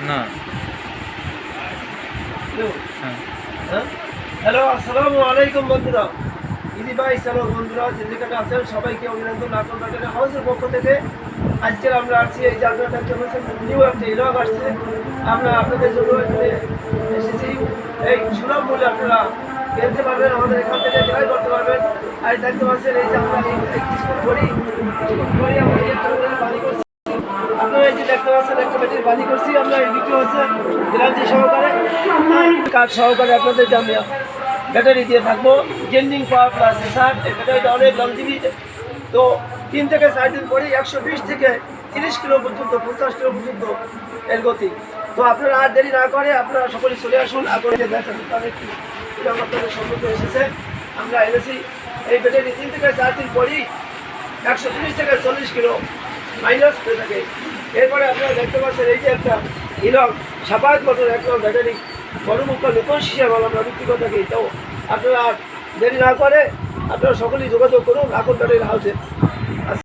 না। হ্যালো, আসসালামু আলাইকুম বন্ধুরা। ইজি ভাই চালক বন্ধুরা যেখানে আছেন সবাইকে অভিনন্দন। নাটক হাউসের পক্ষ থেকে আজকে আমরা আসছি এই যে আপনারা দেখতে পাচ্ছেন নিউ একটা ইলগ আসছে। আমরা আপনাদের জন্য এসেছি। এই সুলভ মূল্যে আপনারা কিনতে পারবেন, আমাদের এখান থেকে ক্রয় করতে পারবেন। আর দেখতে পাচ্ছেন এই যে আমরা স্কুল করি আমরা বাড়ি করছি। আপনারা এই যে দেখতে পাচ্ছেন একটা ব্যাটারি বাড়ি করছি আমরা, এই বিক্রি হচ্ছে গ্যারান্টি সহকারে, কার্ড সহকারে আপনাদের আমি ব্যাটারি দিয়ে থাকবো। জেন্ডিং পাওয়ার প্লাস স্যার, এই ব্যাটারিটা অনেক লংজিভি। তো 3 থেকে 4 দিন পরে 120 থেকে 30 কিলো পর্যন্ত 50 কিলো পর্যন্ত এর গতি। তো আপনারা আর দেরি না করে আপনারা সকলে চলে আসুন। আপনারা দেখেন আপনাদের সম্মুখে এসেছে, আমরা এনেছি এই ব্যাটারি 3 থেকে 4 দিন পরেই 130 থেকে 40 কিলো মাইনাস হয়ে থাকে। এরপরে আপনারা দেখতে পাচ্ছেন এই যে একটা ইলং সাফায়াত মোটর একটা ব্যাটারি গণমুক্ত নতুন হিসেবে আমরা বিক্রি করে থাকি। তো আপনারা দেরি না করে আপনারা সকলেই যোগাযোগ করুন আকুন ব্যাটারি হাউসে।